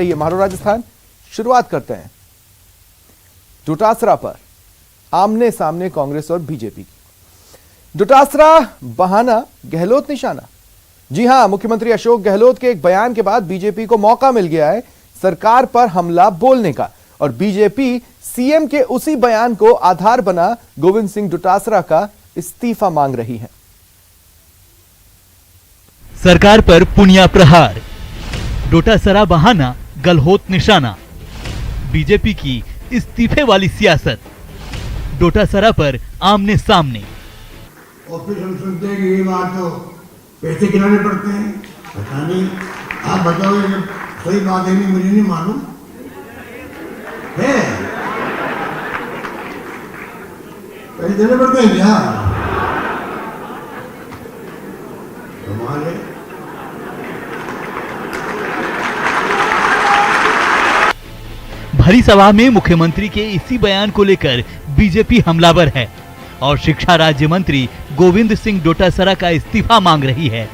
ये मारो राजस्थान। शुरुआत करते हैं डोटासरा पर आमने सामने कांग्रेस और बीजेपी की। डोटासरा बहाना, गहलोत निशाना। जी हां, मुख्यमंत्री अशोक गहलोत के एक बयान के बाद बीजेपी को मौका मिल गया है सरकार पर हमला बोलने का, और बीजेपी सीएम के उसी बयान को आधार बना गोविंद सिंह डोटासरा का इस्तीफा मांग रही है। सरकार पर पुनिया प्रहार, डोटासरा बहाना, गहलोत निशाना। बीजेपी की इस्तीफे वाली सियासत, डोटासरा पर आमने सामने। और फिर हम सुनते हैं कि ये बात तो पैसे गिराने पड़ते हैं, पता नहीं, आप बताओ ये सही बात है नहीं, मुझे नहीं मालूम है। पैसे देने पड़ते हैं क्या? कमाल है। भरी सभा में मुख्यमंत्री के इसी बयान को लेकर बीजेपी हमलावर है और शिक्षा राज्य मंत्री गोविंद सिंह डोटासरा का इस्तीफा मांग रही है।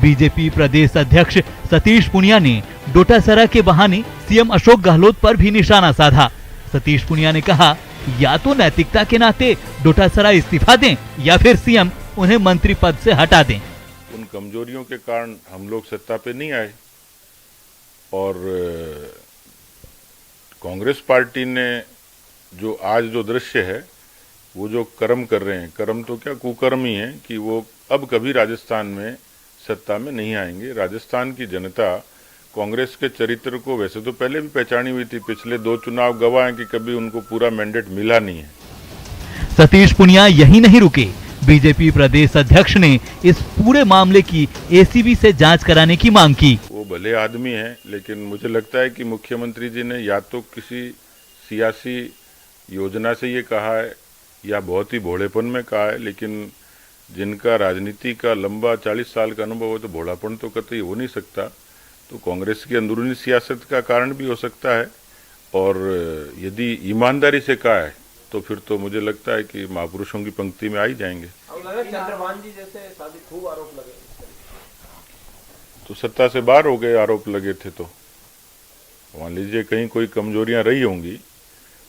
बीजेपी प्रदेश अध्यक्ष सतीश पुनिया ने डोटासरा के बहाने सीएम अशोक गहलोत पर भी निशाना साधा। सतीश पुनिया ने कहा, या तो नैतिकता के नाते डोटासरा इस्तीफा दें या फिर सीएम उन्हें मंत्री पद से हटा दें। उन कमजोरियों के कारण हम लोग सत्ता पे नहीं आए और कांग्रेस पार्टी ने जो आज जो दृश्य है, वो जो कर्म कर रहे हैं, कर्म तो क्या कुकर्म ही है कि वो अब कभी राजस्थान में सत्ता में नहीं आएंगे। राजस्थान की जनता कांग्रेस के चरित्र को वैसे तो पहले भी पहचानी हुई थी, पिछले 2 चुनाव गवाह हैं कि कभी उनको पूरा मैंडेट मिला नहीं है। सतीश पुनिया यही नहीं रुके, बीजेपी प्रदेश अध्यक्ष ने इस पूरे मामले की एसीबी से जांच कराने की मांग की। वो भले आदमी हैं, लेकिन मुझे लगता है कि मुख्यमंत्री जी ने या तो किसी सियासी योजना से ये कहा है या बहुत ही भोलेपन में कहा है, लेकिन जिनका राजनीति का लंबा 40 साल का अनुभव हो तो भोलापन तो कतई हो नहीं सकता। तो कांग्रेस की अंदरूनी सियासत का कारण भी हो सकता है, और यदि ईमानदारी से कहा है तो फिर तो मुझे लगता है कि महापुरुषों की पंक्ति में आ ही जाएंगे। चंद्रभान जी जैसे साथ खूब आरोप लगे, तो सत्ता से बाहर हो गए आरोप लगे थे, तो मान लीजिए कहीं कोई कमजोरियां रही होंगी,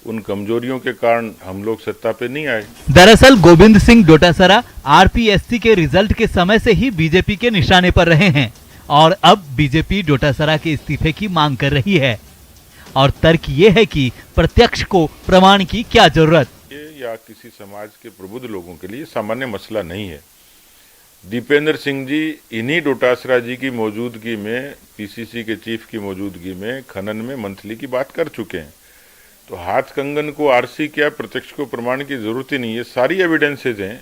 उन कमजोरियों के कारण हम लोग सत्ता पे नहीं आए। दरअसल गोविंद सिंह डोटासरा आरपीएससी के रिजल्ट के समय से ही बीजेपी के निशाने पर रहे हैं और अब बीजेपी डोटासरा के इस्तीफे की मांग कर रही है, और तर्क ये है कि प्रत्यक्ष को प्रमाण की क्या जरूरत। ये या किसी समाज के प्रबुद्ध लोगों के लिए सामान्य मसला नहीं है। दीपेंद्र सिंह जी इन्हीं डोटासरा जी की मौजूदगी में, पीसीसी के चीफ की मौजूदगी में खनन में मंथली की बात कर चुके हैं। तो हाथ कंगन को आरसी क्या, प्रत्यक्ष को प्रमाण की जरूरत ही नहीं है। सारी एविडेंसेज हैं,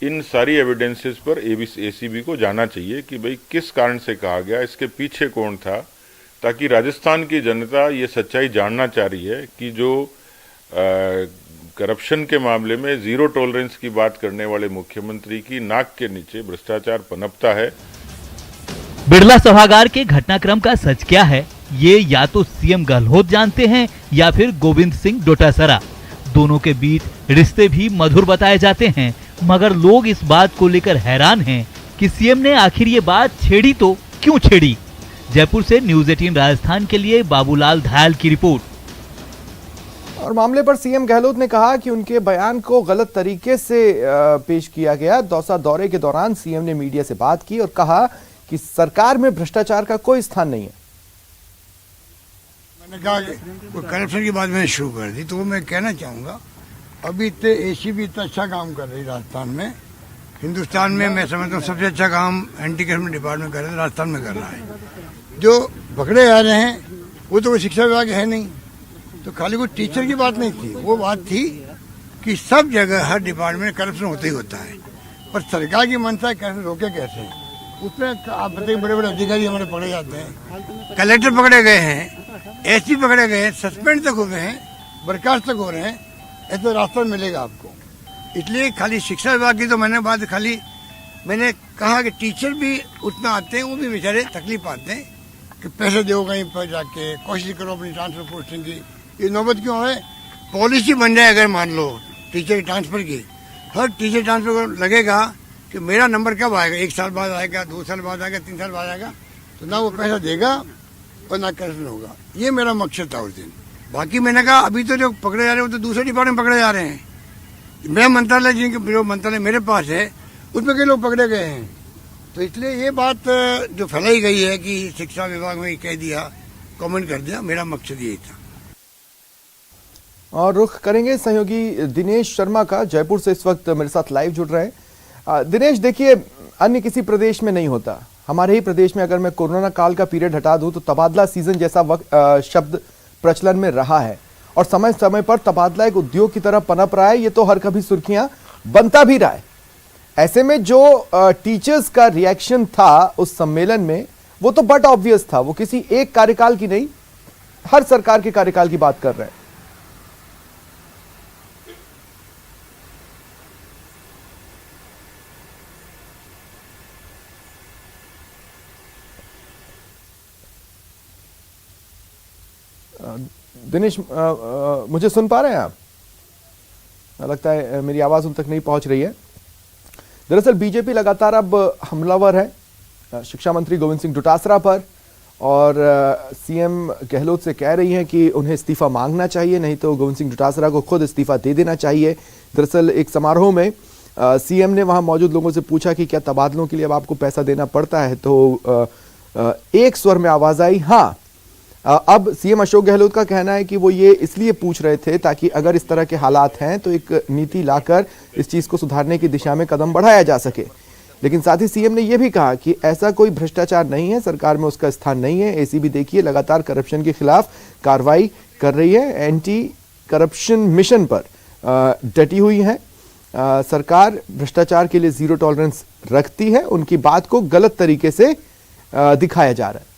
इन सारी एविडेंसेस पर एसीबी को जाना चाहिए कि भाई किस कारण से कहा गया, इसके पीछे कौन था, ताकि राजस्थान की जनता ये सच्चाई जानना चाह रही है कि जो करप्शन के मामले में जीरो टॉलरेंस की बात करने वाले मुख्यमंत्री की नाक के नीचे भ्रष्टाचार पनपता है। बिरला सभागार के घटनाक्रम का सच क्या है, ये या तो सीएम गहलोत जानते हैं या फिर गोविंद सिंह डोटासरा। दोनों के बीच रिश्ते भी मधुर बताए जाते हैं, मगर लोग इस बात को लेकर हैरान हैं कि सीएम ने आखिर ये बात छेड़ी तो क्यों छेड़ी। जयपुर से न्यूज 18 राजस्थान के लिए बाबूलाल धायल की रिपोर्ट। और मामले पर सीएम गहलोत ने कहा कि उनके बयान को गलत तरीके से पेश किया गया। दौसा दौरे के दौरान सीएम ने मीडिया से बात की और कहा कि सरकार में भ्रष्टाचार का कोई स्थान नहीं है। मैंने कहा कि करप्शन की बात मैंने शुरू कर दी, तो मैं कहना चाहूँगा अभी इतने एसीबी इतना अच्छा काम कर रही राजस्थान में, हिंदुस्तान में मैं समझता हूँ सबसे अच्छा काम एंटी करप्शन डिपार्टमेंट कर रहे हैं, राजस्थान में कर रहा है। जो पकड़े जा रहे हैं वो तो कोई शिक्षा विभाग है नहीं, तो खाली कोई टीचर की बात नहीं थी, वो बात थी कि सब जगह हर डिपार्टमेंट में करप्शन होता ही होता है, पर सरकार की मंशा करप्शन रोके कैसे। उसमें आप बताइए, बड़े बड़े अधिकारी हमारे पकड़े जाते हैं, कलेक्टर पकड़े गए हैं, एसपी पकड़े गए हैं, सस्पेंड तक हो गए हैं, बर्खास्त तक हो रहे हैं, ऐसा रास्ता मिलेगा आपको। इसलिए खाली शिक्षा विभाग की तो मैंने कहा कि टीचर भी उतना आते हैं, वो भी बेचारे तकलीफ पाते हैं कि पैसे दो कहीं पर जाके, कोशिश करो अपनी ट्रांसफर पोस्टिंग की। ये नौबत क्यों है? पॉलिसी बन जाए अगर मान लो टीचर ट्रांसफर की, हर टीचर ट्रांसफर को लगेगा कि मेरा नंबर कब आएगा, 1 साल बाद आएगा, 2 साल बाद आएगा, 3 साल बाद आएगा, तो ना वो पैसा देगा और ना करप्शन होगा। ये मेरा मकसद था उस दिन। बाकी मैंने कहा अभी तो जो पकड़े जा रहे हैं वो तो दूसरे डिपार्टमेंट में पकड़े जा रहे हैं। मैं मंत्रालय जिनके जो मंत्रालय मेरे पास है उसमें कई लोग पकड़े गए हैं। तो इसलिए ये बात जो फैलाई गई है कि शिक्षा विभाग में कह दिया, कमेंट कर दिया, मेरा मकसद यही था। और रुख करेंगे सहयोगी दिनेश शर्मा का, जयपुर से इस वक्त मेरे साथ लाइव जुड़ रहे हैं। दिनेश, देखिए, अन्य किसी प्रदेश में नहीं होता, हमारे ही प्रदेश में अगर मैं कोरोना काल का पीरियड हटा दूं तो तबादला सीजन जैसा शब्द प्रचलन में रहा है और समय समय पर तबादला एक उद्योग की तरह पनप रहा है। ये तो हर कभी सुर्खियां बनता भी रहा है। ऐसे में जो टीचर्स का रिएक्शन था उस सम्मेलन में, वो तो बट ऑब्वियस था, वो किसी एक कार्यकाल की नहीं, हर सरकार के कार्यकाल की बात कर रहे हैं। दिनेश, मुझे सुन पा रहे हैं आप? लगता है मेरी आवाज उन तक नहीं पहुंच रही है। दरअसल बीजेपी लगातार अब हमलावर है शिक्षा मंत्री गोविंद सिंह डोटासरा पर और सीएम गहलोत से कह रही है कि उन्हें इस्तीफा मांगना चाहिए, नहीं तो गोविंद सिंह डोटासरा को खुद इस्तीफा दे देना चाहिए। दरअसल एक समारोह में सीएम ने वहां मौजूद लोगों से पूछा कि क्या तबादलों के लिए अब आपको पैसा देना पड़ता है, तो एक स्वर में आवाज आई हाँ। अब सीएम अशोक गहलोत का कहना है कि वो ये इसलिए पूछ रहे थे ताकि अगर इस तरह के हालात हैं तो एक नीति लाकर इस चीज को सुधारने की दिशा में कदम बढ़ाया जा सके। लेकिन साथ ही सीएम ने यह भी कहा कि ऐसा कोई भ्रष्टाचार नहीं है, सरकार में उसका स्थान नहीं है। एसीबी देखिए लगातार करप्शन के खिलाफ कार्रवाई कर रही है, एंटी करप्शन मिशन पर डटी हुई है। सरकार भ्रष्टाचार के लिए जीरो टॉलरेंस रखती है, उनकी बात को गलत तरीके से दिखाया जा रहा है।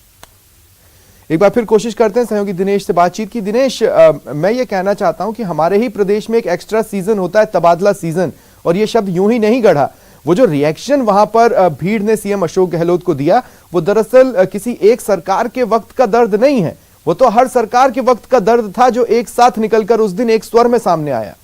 एक बार फिर कोशिश करते हैं सहयोगी दिनेश से बातचीत की। दिनेश, मैं ये कहना चाहता हूं कि हमारे ही प्रदेश में एक एक्स्ट्रा सीजन होता है, तबादला सीजन, और ये शब्द यूं ही नहीं गढ़ा। वो जो रिएक्शन वहां पर भीड़ ने सीएम अशोक गहलोत को दिया, वो दरअसल किसी एक सरकार के वक्त का दर्द नहीं है, वो तो हर सरकार के वक्त का दर्द था जो एक साथ निकलकर उस दिन एक स्वर में सामने आया।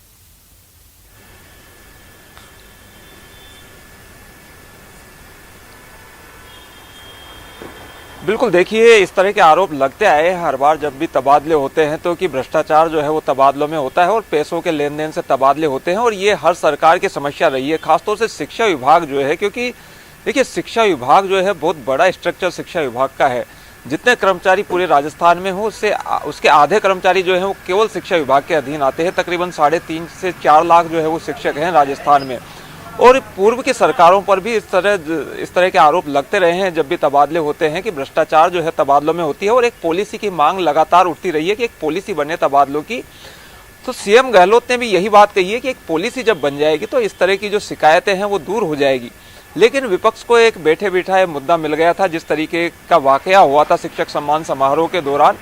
बिल्कुल, देखिए इस तरह के आरोप लगते आए हर बार जब भी तबादले होते हैं तो कि भ्रष्टाचार जो है वो तबादलों में होता है और पैसों के लेन देन से तबादले होते हैं, और ये हर सरकार की समस्या रही है, खासतौर से शिक्षा विभाग जो है। क्योंकि देखिए शिक्षा विभाग जो है बहुत बड़ा स्ट्रक्चर शिक्षा विभाग का है। जितने कर्मचारी पूरे राजस्थान में हो उसके आधे कर्मचारी जो है वो केवल शिक्षा विभाग के अधीन आते हैं। तकरीबन 3.5 से 4 लाख जो है वो शिक्षक हैं राजस्थान में। और पूर्व की सरकारों पर भी इस तरह के आरोप लगते रहे हैं जब भी तबादले होते हैं कि भ्रष्टाचार जो है तबादलों में होती है, और एक पॉलिसी की मांग लगातार उठती रही है कि एक पॉलिसी बने तबादलों की। तो सीएम गहलोत ने भी यही बात कही है कि एक पॉलिसी जब बन जाएगी तो इस तरह की जो शिकायतें हैं वो दूर हो जाएगी। लेकिन विपक्ष को एक बैठे बिठाए मुद्दा मिल गया था, जिस तरीके का वाकया हुआ था शिक्षक सम्मान समारोह के दौरान,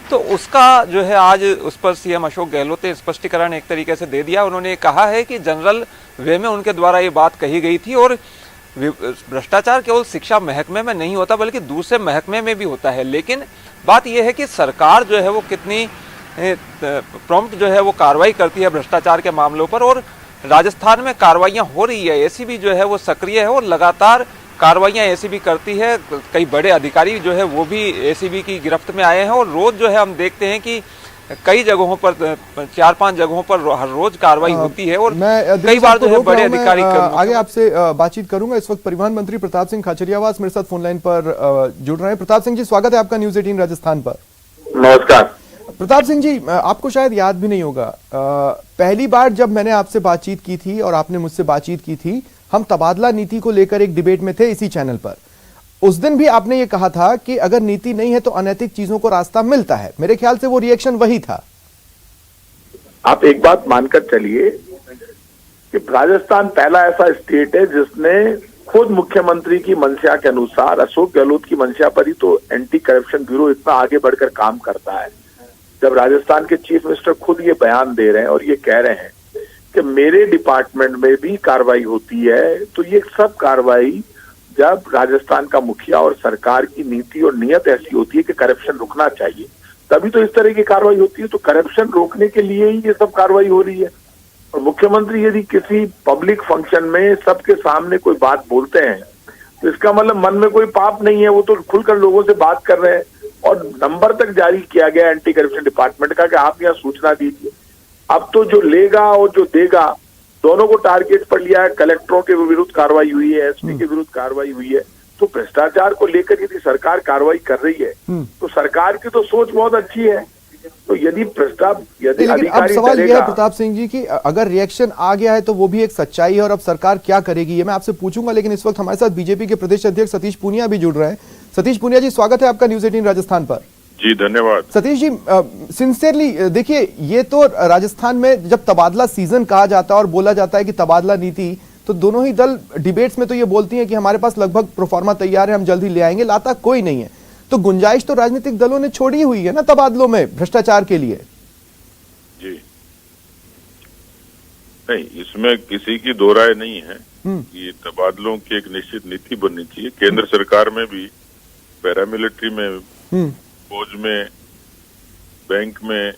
तो उसका जो है आज उस पर सीएम अशोक गहलोत ने स्पष्टीकरण एक तरीके से दे दिया। उन्होंने कहा है कि जनरल वे में उनके द्वारा ये बात कही गई थी, और भ्रष्टाचार केवल शिक्षा महकमे में नहीं होता बल्कि दूसरे महकमे में भी होता है। लेकिन बात यह है कि सरकार जो है वो कितनी प्रॉम्प्ट जो है वो कार्रवाई करती है भ्रष्टाचार के मामलों पर, और राजस्थान में कार्रवाइयां हो रही है। एसीबी जो है वो सक्रिय है और लगातार कार्रवाइयां एसीबी करती है। कई बड़े अधिकारी जो है वो भी एसीबी की गिरफ्त में आए हैं, और रोज जो है हम देखते हैं कि कई जगहों पर 4-5 जगहों पर हर रोज कार्रवाई होती है, और कई बार जो है बड़े अधिकारी आगे आपसे बातचीत करूंगा। इस वक्त परिवहन मंत्री प्रताप सिंह खाचरियावास मेरे साथ फोन लाइन पर जुड़ रहे हैं। प्रताप सिंह जी, स्वागत है आपका न्यूज 18 राजस्थान पर। नमस्कार प्रताप सिंह जी, आपको शायद याद भी नहीं होगा, पहली बार जब मैंने आपसे बातचीत की थी और आपने मुझसे बातचीत की थी, हम तबादला नीति को लेकर एक डिबेट में थे इसी चैनल पर। उस दिन भी आपने ये कहा था कि अगर नीति नहीं है तो अनैतिक चीजों को रास्ता मिलता है। मेरे ख्याल से वो रिएक्शन वही था। आप एक बात मानकर चलिए कि राजस्थान पहला ऐसा स्टेट है जिसने खुद मुख्यमंत्री की मंशा के अनुसार, अशोक गहलोत की मंशा पर ही तो एंटी करप्शन ब्यूरो इतना आगे बढ़कर काम करता है। जब राजस्थान के चीफ मिनिस्टर खुद ये बयान दे रहे हैं और ये कह रहे हैं कि मेरे डिपार्टमेंट में भी कार्रवाई होती है, तो ये सब कार्रवाई जब राजस्थान का मुखिया और सरकार की नीति और नियत ऐसी होती है कि करप्शन रुकना चाहिए, तभी तो इस तरह की कार्रवाई होती है। तो करप्शन रोकने के लिए ही ये सब कार्रवाई हो रही है। और मुख्यमंत्री यदि किसी पब्लिक फंक्शन में सबके सामने कोई बात बोलते हैं तो इसका मतलब मन में कोई पाप नहीं है, वो तो खुलकर लोगों से बात कर रहे हैं। और नंबर तक जारी किया गया एंटी करप्शन डिपार्टमेंट का कि आप यहाँ सूचना दीजिए। अब तो जो लेगा और जो देगा दोनों को टारगेट पर लिया है। कलेक्टरों के विरुद्ध कार्रवाई हुई है, एसपी के विरुद्ध कार्रवाई हुई है। तो भ्रष्टाचार को लेकर यदि सरकार कार्रवाई कर रही है तो सरकार की तो सोच बहुत अच्छी है। तो यदि लेकिन अब अधिकारी सवाल यह है प्रताप सिंह जी कि अगर रिएक्शन आ गया है तो वो भी एक सच्चाई है, और अब सरकार क्या करेगी ये मैं आपसे पूछूंगा। लेकिन इस वक्त हमारे साथ बीजेपी के प्रदेश अध्यक्ष सतीश पूनिया भी जुड़ रहे हैं। सतीश पूनिया जी, स्वागत है आपका न्यूज 18 राजस्थान पर। जी धन्यवाद। सतीश जी, सिंसियरली देखिए, ये तो राजस्थान में जब तबादला सीजन कहा जाता है और बोला जाता है कि तबादला नीति, तो दोनों ही दल डिबेट्स में तो ये बोलती हैं कि हमारे पास लगभग प्रोफार्मा तैयार है, हम जल्द ही ले आएंगे, लाता कोई नहीं है। तो गुंजाइश तो राजनीतिक दलों ने छोड़ी हुई है ना तबादलों में भ्रष्टाचार के लिए। जी नहीं, इसमें किसी की दो राय नहीं है कि तबादलों की एक निश्चित नीति बननी चाहिए। केंद्र सरकार में भी, पैरामिलिट्री में, फौज में, बैंक में,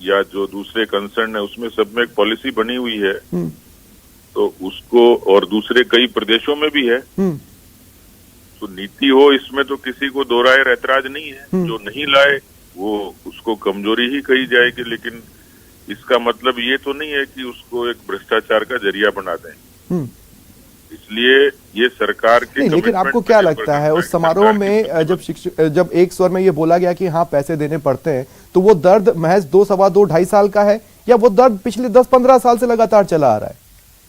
या जो दूसरे कंसर्न है उसमें सब में एक पॉलिसी बनी हुई है। तो उसको, और दूसरे कई प्रदेशों में भी है, तो नीति हो इसमें तो किसी को दो राय ऐतराज नहीं है। जो नहीं लाए वो उसको कमजोरी ही कही जाएगी, लेकिन इसका मतलब ये तो नहीं है कि उसको एक भ्रष्टाचार का जरिया बना दें। इसलिए ये सरकार के नहीं, लेकिन आपको क्या लगता है उस समारोह में जब एक स्वर में ये बोला गया कि हाँ पैसे देने पड़ते हैं, तो वो दर्द महज 2, सवा 2, 2.5 साल का है, या वो दर्द पिछले 10-15 साल से लगातार चला आ रहा है?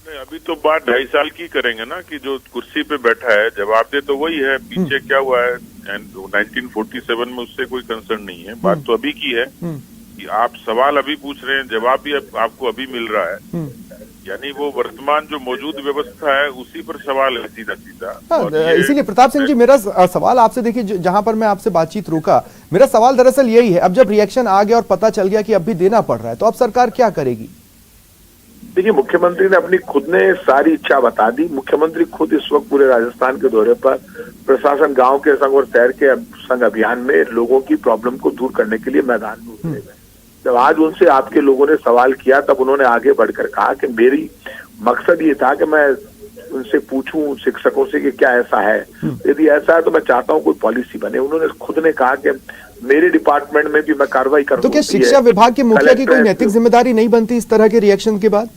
नहीं, अभी तो बात 2.5 साल की करेंगे ना, कि जो कुर्सी पे बैठा है जवाब दे तो वही है। पीछे क्या हुआ है 1947 में, उससे कोई कंसर्न नहीं है। बात तो अभी की है कि आप सवाल अभी पूछ रहे हैं, जवाब भी आपको अभी मिल रहा है। यानी वो वर्तमान जो मौजूद व्यवस्था है उसी पर सवाल है सीधा सीधा। इसीलिए प्रताप सिंह जी, मेरा सवाल आपसे, देखिए जहां पर मैं आपसे बातचीत रोका, मेरा सवाल दरअसल यही है, अब जब रिएक्शन आ गया और पता चल गया कि अब भी देना पड़ रहा है, तो अब सरकार क्या करेगी? देखिए, मुख्यमंत्री ने अपनी खुद ने सारी इच्छा बता दी। मुख्यमंत्री खुद इस वक्त पूरे राजस्थान के दौरे पर, प्रशासन गांव के संग और शहर के संग अभियान में लोगों की प्रॉब्लम को दूर करने के लिए मैदान में उतरे हुए। जब आज उनसे आपके लोगों ने सवाल किया तब उन्होंने आगे बढ़कर कहा कि मेरी मकसद ये था कि मैं उनसे पूछूं शिक्षकों से कि क्या ऐसा है, यदि ऐसा है तो मैं चाहता हूं कोई पॉलिसी बने। उन्होंने खुद ने कहा कि मेरे डिपार्टमेंट में भी मैं कार्रवाई करूंगा। तो क्या शिक्षा विभाग के मुखिया की कोई नैतिक जिम्मेदारी नहीं बनती इस तरह के रिएक्शन के बाद?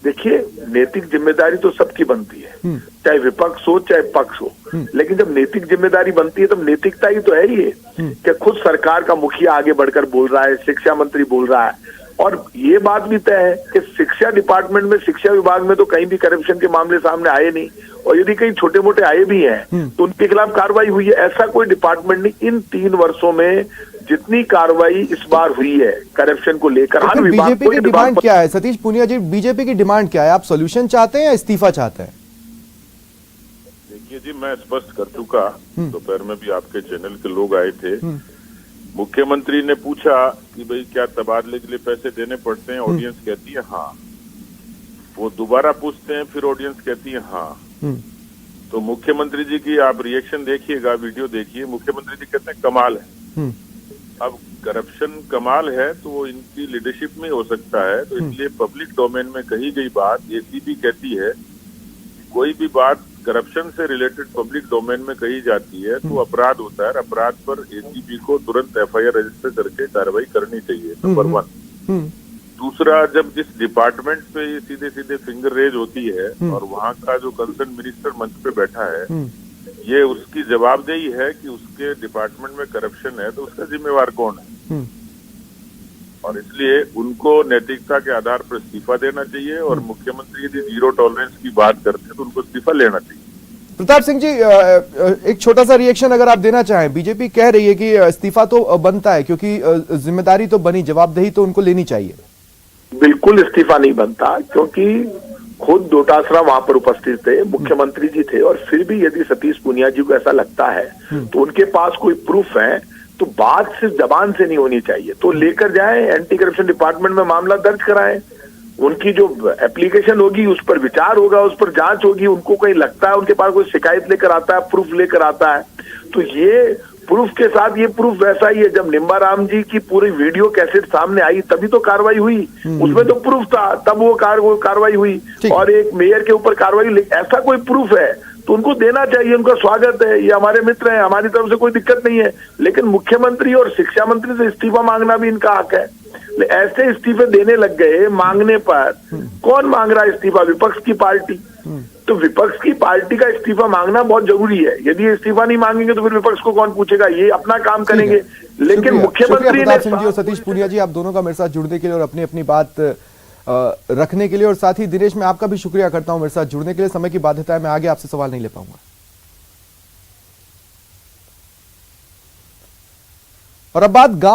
देखिए, नैतिक जिम्मेदारी तो सबकी बनती है, चाहे विपक्ष हो चाहे पक्ष हो। लेकिन जब नैतिक जिम्मेदारी बनती है तब नैतिकता ही तो है ये कि खुद सरकार का मुखिया आगे बढ़कर बोल रहा है, शिक्षा मंत्री बोल रहा है। और ये बात भी तय है कि शिक्षा डिपार्टमेंट में, शिक्षा विभाग में तो कहीं भी करप्शन के मामले सामने आए नहीं, और यदि कहीं छोटे मोटे आए भी हैं तो उनके खिलाफ कार्रवाई हुई है। ऐसा कोई डिपार्टमेंट नहीं। इन 3 वर्षों में जितनी कार्रवाई इस बार हुई है करप्शन को लेकर, हर विभाग। बीजेपी की डिमांड क्या है सतीश पूनिया जी? बीजेपी की डिमांड क्या है? आप सोल्यूशन चाहते हैं या इस्तीफा चाहते हैं? देखिए जी, मैं स्पष्ट कर चुका, दोपहर में भी आपके चैनल के लोग आए थे। मुख्यमंत्री ने पूछा कि भाई क्या तबादले के लिए पैसे देने पड़ते हैं, ऑडियंस कहती है हाँ। वो दोबारा पूछते हैं, फिर ऑडियंस कहती है हाँ। तो मुख्यमंत्री जी की आप रिएक्शन देखिएगा, वीडियो देखिए, मुख्यमंत्री जी कहते हैं कमाल है। अब करप्शन कमाल है तो वो इनकी लीडरशिप में हो सकता है। तो इसलिए पब्लिक डोमेन में कही गई बात, एसीबी कहती है कोई भी बात करप्शन से रिलेटेड पब्लिक डोमेन में कही जाती है तो अपराध होता है। अपराध पर एसीबी को तुरंत एफआईआर रजिस्टर करके कार्रवाई करनी चाहिए, नंबर 1। दूसरा, जब जिस डिपार्टमेंट पे ये सीधे सीधे फिंगर रेज होती है और वहाँ का जो कंसर्न मिनिस्टर मंच पे बैठा है, ये उसकी जवाबदेही है कि उसके डिपार्टमेंट में करप्शन है तो उसका जिम्मेवार कौन है। और इसलिए उनको नैतिकता के आधार पर इस्तीफा देना चाहिए, और मुख्यमंत्री यदि 0 टॉलरेंस की बात करते हैं तो उनको इस्तीफा लेना चाहिए। प्रताप सिंह जी, एक छोटा सा रिएक्शन अगर आप देना चाहें। बीजेपी कह रही है कि इस्तीफा तो बनता है क्योंकि जिम्मेदारी तो बनी, जवाबदेही तो उनको लेनी चाहिए। बिल्कुल इस्तीफा नहीं बनता, क्योंकि खुद डोटासरा वहां पर उपस्थित थे, मुख्यमंत्री जी थे, और फिर भी यदि सतीश पूनिया जी को ऐसा लगता है तो उनके पास कोई प्रूफ है, तो बात सिर्फ जबान से नहीं होनी चाहिए। तो लेकर जाएं, एंटी करप्शन डिपार्टमेंट में मामला दर्ज कराएं, उनकी जो एप्लीकेशन होगी उस पर विचार होगा, उस पर जांच होगी। उनको कहीं लगता है उनके पास कोई शिकायत लेकर आता है, प्रूफ लेकर आता है, तो ये प्रूफ के साथ ये प्रूफ वैसा ही है। जब निम्बाराम जी की पूरी वीडियो कैसेट सामने आई तभी तो कार्रवाई हुई, उसमें तो प्रूफ था, तब वो कार्रवाई हुई। और एक मेयर के ऊपर कार्रवाई, ऐसा कोई प्रूफ है तो उनको देना चाहिए, उनका स्वागत है, ये हमारे मित्र हैं, हमारी तरफ से कोई दिक्कत नहीं है। लेकिन मुख्यमंत्री और शिक्षा मंत्री से इस्तीफा मांगना भी इनका हक है। ऐसे इस्तीफे देने लग गए मांगने पर। कौन मांग रहा है इस्तीफा? विपक्ष की पार्टी। तो विपक्ष की पार्टी का इस्तीफा मांगना बहुत जरूरी है। यदि इस्तीफा नहीं मांगेंगे तो फिर विपक्ष को कौन पूछेगा? ये अपना काम करेंगे। लेकिन मुख्यमंत्री ने प्रताप सिंह जी और सतीश पूनिया जी, आप दोनों का मेरे साथ जुड़ने के लिए और अपनी अपनी बात रखने के लिए, और साथ ही दिनेश मैं आपका भी शुक्रिया करता हूं मेरे साथ जुड़ने के लिए। समय की बाध्यता है, मैं आगे आपसे सवाल नहीं ले पाऊंगा। और अब बात गांव